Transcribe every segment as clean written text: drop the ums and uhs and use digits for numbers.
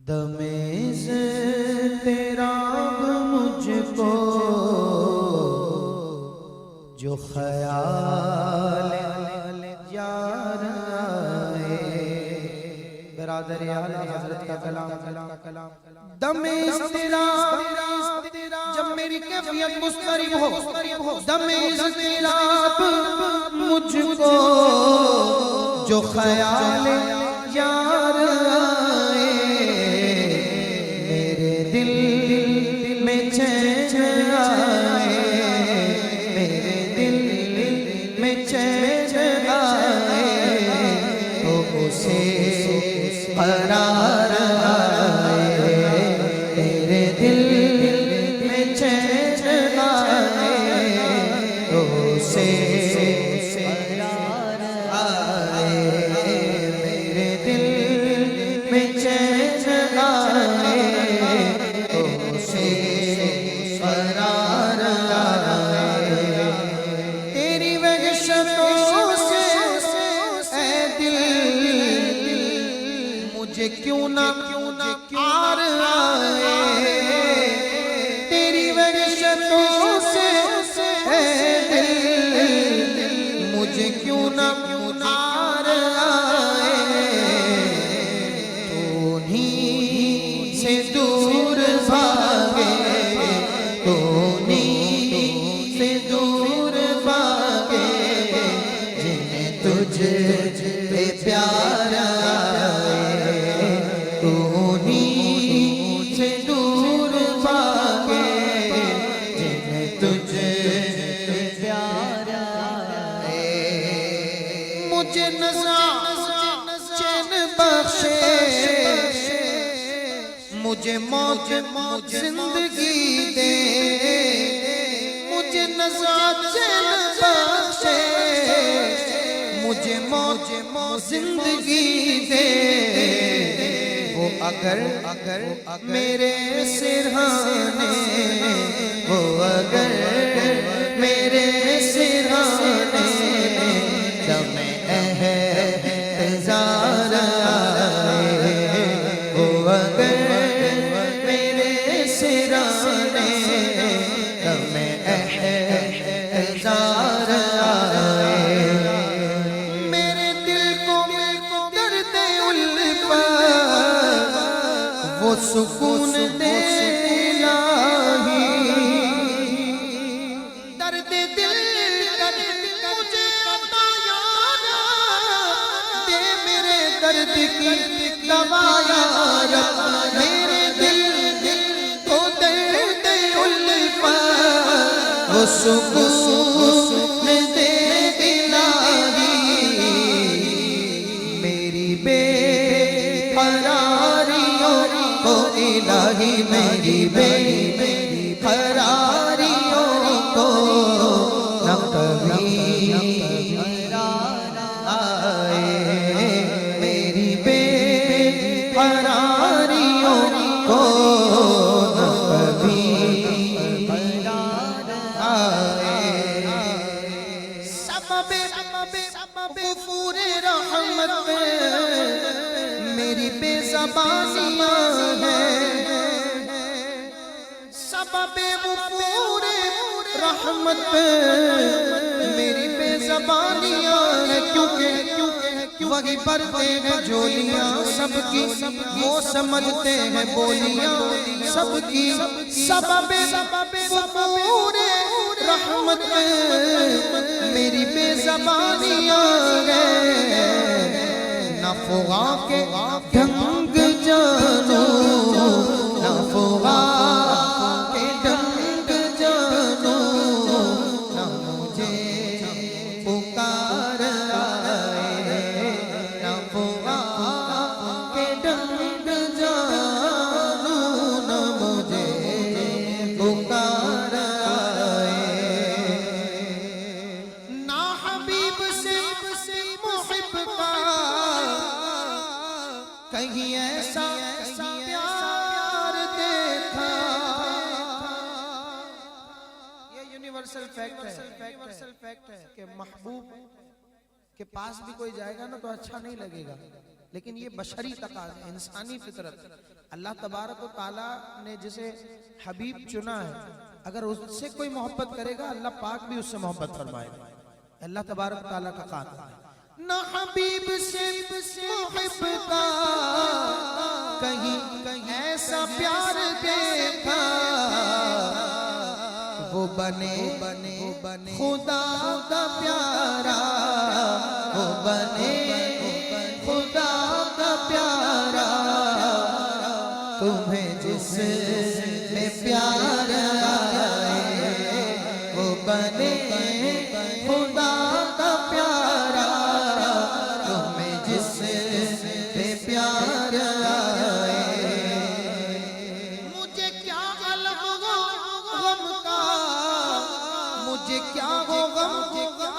दमेज़ तेरा मुझको जो ख्याल यार आए। बिरादर आला हज़रत का कलाम दमेज़ तेरा जब मेरी कैफियत मुस्तरिब हो, दमेज़ तेरा मुझको जो ख्याल यार आए। मेरे दिल में चैन आए, मेरे दिल में चैन आए तो उसे करार आए। मेरे दिल में चैन आए तो उसे करार आए। मेरे दिल में चैन आए तो उसे करार आए। तेरी वहशतों से ऐ दिल मुझे क्यों ना आर आए। तेरी वहशतों से ऐ दिल मुझे क्यों ना आर आए। तू उन्हीं से दूर भागे, तू उन्हीं से दूर भागे जिन्हें तुझे पे प्यार आए। तू उन्हीं से दूर भागे जिन्हें तुझे पे प्यार आए। मुझे नज़ा चैन बख्शे, मुझे मौत जिंदगी दे। मुझे नज़ा चैन बख्शे, मुझे मौत जिंदगी दे। वो अगर मेरे सिरहाने, वो अगर मेरे सिरहाने दमे एहतज़ार आए। वो अगर मेरे सिरहाने दमे एहतज़ार आए। मेरे दिल को दर्द उल्फत वो सुकून दे इलाही। दर्द दिल मुझे अता यार दे, मेरे दर्द की दवा यार। मेरे दिल को दर्द उल्फत वो सुकून दे इलाही। मेरी बेकरारियों को इलाही, मेरी बेकरारियों को न कभी आए। मेरी बेकरारियों को न कभी आए। सबबे ग़ुफ़ूरे रहमत मेरी बेज़बानियाँ हैं। सबबे ग़ुफ़ूरे रहमत मेरी बेज़बानियाँ हैं। क्योंकि वही भरते हैं झोलियाँ सबकी, वो समझते हैं बोलियाँ सबकी। सबबे ग़ुफ़ूरे रहमत मेरी बेज़बानियाँ हैं। ना फ़ुग़ा के ढंग जानो, ना फ़ुग़ा के ढंग जानो, ना मुझे पुकार आए। ना फ़ुग़ा के ढंग जानो, ना मुझे पुकार आए। ना हबीब से मुहिब का कहीं ऐसा प्यार देखा। ये यूनिवर्सल फैक्ट है कि महबूब के पास भी कोई जाएगा ना तो अच्छा नहीं लगेगा, लेकिन ये बशरी तकाज़ा, इंसानी फितरत। अल्लाह तबारक व तआला ने जिसे हबीब चुना है, अगर उससे कोई मोहब्बत करेगा अल्लाह पाक भी उससे मोहब्बत फरमाएगा। अल्लाह तबारक व तआला का क़ादिर है। ना हबीब से मुहिब का कहीं ऐसा प्यार देखा, वो बने खुदा का प्यारा, वो बने खुदा का प्यारा। तुम्हें जिसमें प्यार आए, वो बने खुदा का प्यारा। तुम्हें जिसमें प्यार आए, मुझे क्या अलम हो गम का, मुझे क्या हो गम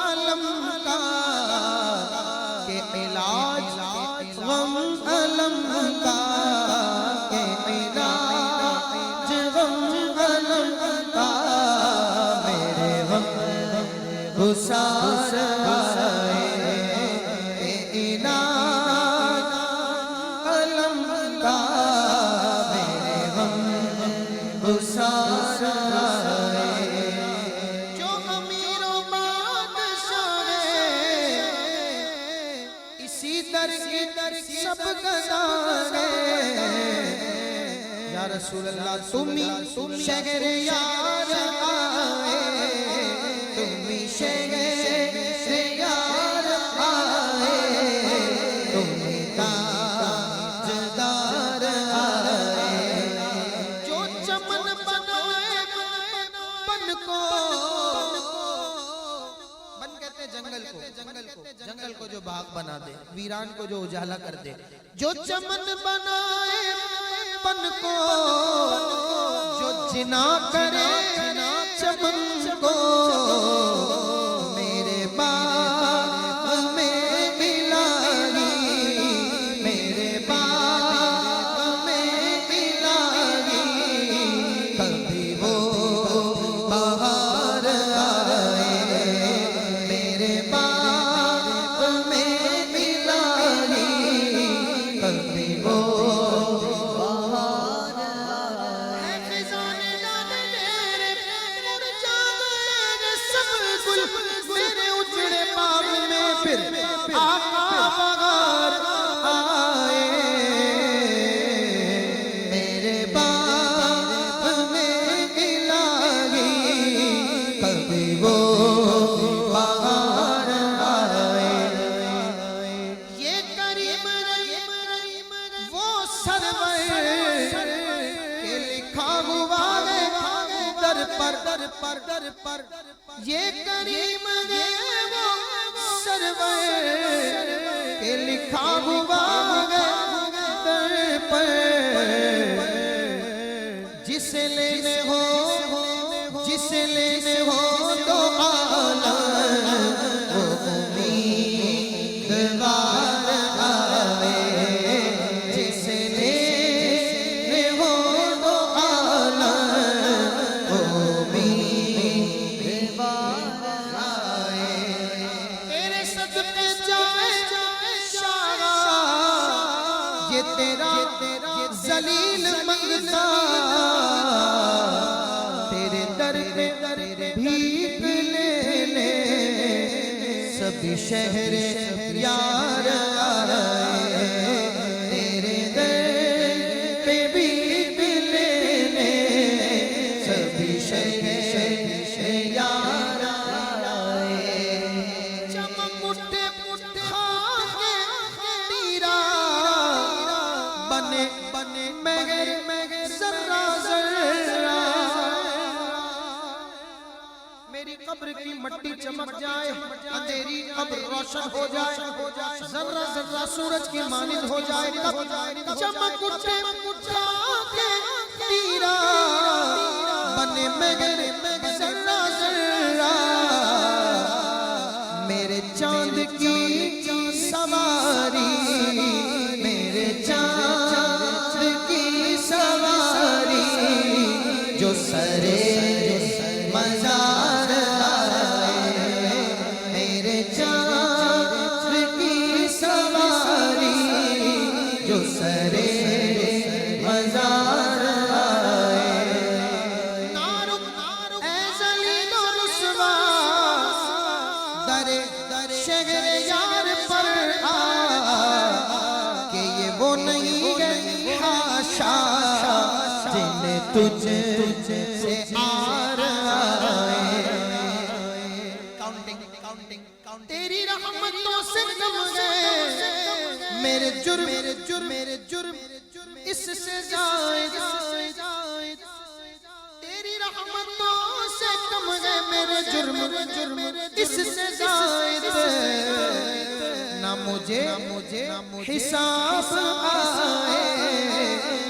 अलम का, के इलाज गम अलम का, के इलाज गम अलम का। मेरे गम गुसार आए, के इलाज अलम का। मेरे गम गुसार आए, जो अमीरों बादशाह इसी दर की सब गदारे। या रसूल अल्लाह तुम शहर यार आए, तुम शहर यार आए, तुम ताजदार आए। जो चमन बनाए बन को, बन कहते जंगल को जो बाग बना दे, वीरान को जो उजाला कर दे। जो चमन बनाए बन को, जो जिना करे चमन को। मेरे बाग में मिलागी, मेरे बाग में मिलागी। कभी वो बाहर आए, मेरे बाग में मिलागी। कभी वो मेरे उजड़े बाग में फिर आका बहार आए। मेरे बाग में इलाही कभी वो बहार आए। ये करीम वो सरवर के लिखा हुआ है दर पर। ये करीम है वो सरवर के लिखा हुआ है दर पर। जिसे लेने हो तो आला वो उम्मीदवार आए। जिसे लेने हो तो आला वो उम्मीदवार आए। तेरे सदके जाए शारा, ये तेरा जलील मंगता। तेरे दर पे भीख ले ले सभी शहर यार आए। तेरे दर पे भीख ले ले सभी शहर यार आए। चमक उठे खाके तीरा बने मगर जर्रा जर्रा। मेरी कब्र की मट्टी चमक जाए, अंधेरी कब्र रोशन हो जाए, जर्रा जर्रा सूरज की मानिंद हो जाए। चमक उठे खाके तीरा बने मगर जर्रा जर्रा। मेरे चांद की सवारी, मेरे चांद की सवारी। जो सरे मजार आए, मेरे चांद जिन्हें तुझसे आर आए। तेरी रहमतों से कम गए मेरे जुर्म इससे जायद। तेरी रहमतों से कम गए मेरे जुर्म इससे जायद। ना मुझे हिसाब आए,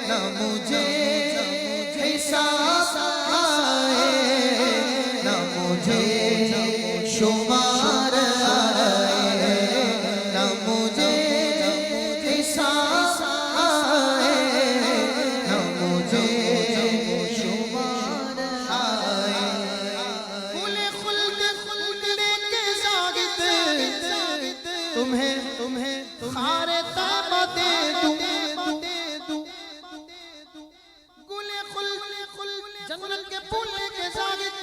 ना मुझे हिसाब आए, ना मुझे शुमार आए, ना मुझे हिसाब आए, ना मुझे शुमार आए। फूले खुल्द लेके जागिद तुम्हें खारे ताबा दे दूं। गुले खुल्द जन्नत के फूल लेके जागिद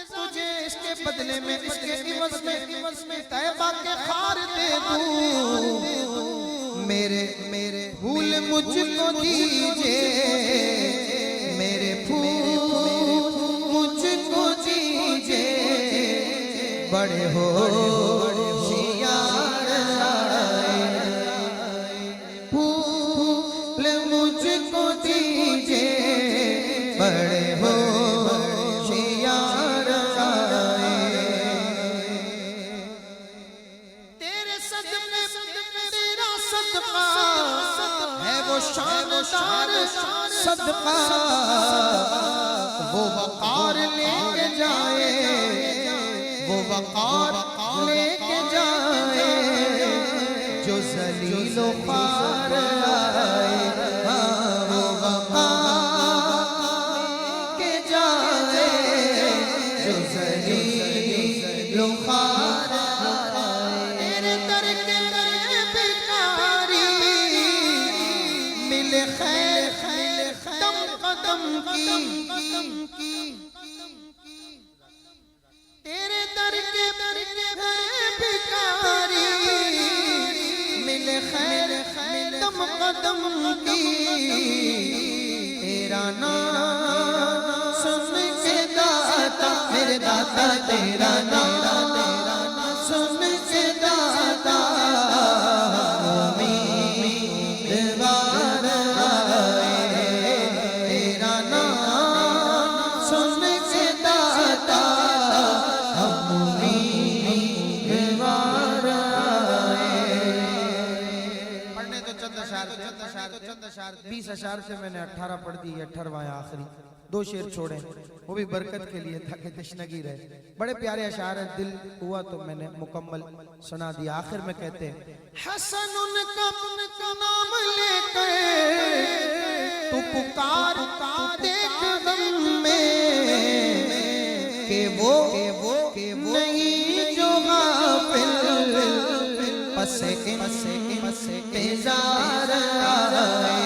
तुझे इसके बदले में इसके इवज में तैबा के खार दे दूं। मेरे फूल मुझको दीजिए, मेरे फूल मुझको दीजिए, बड़े हो होशियार आए। फूल मुझको दीजिए, बड़े हो होशियार आए। तेरे सदमे तेरा सदका है वो शानदार सदका वो वकार लेके जाए, वो वकार लेके जाए, जो जलीलो ख्वार आए। हाँ, वो वकार के जाए, जो जलीलो ख्वार आए। तेरे दर के भिखारी मिले खैर दम कदम की। तेरे दर के भिखारी मिले खैर दम कदम की। तेरा नाम सुन के दाता, मेरे दाता तेरा नाम सुन के दाता उम्मीदवार आए। तेरा नाम सुन के दाता हम उम्मीदवार आए। पढ़ने तो चंद अशार 20 अशार से मैंने 18 पढ़ दी, 18वां आखिरी 2 शेर छोड़े, वो भी बरकत के लिए ताकि तशनगी रहे। बड़े प्यारे अशार हैं, दिल हुआ तो मैंने मुकम्मल सुना दिया। आखिर में कहते हैं हसन उनका नाम लेकर तू पुकार देख गम में कि वो नहीं जो गाफिल पसे बेजार आए।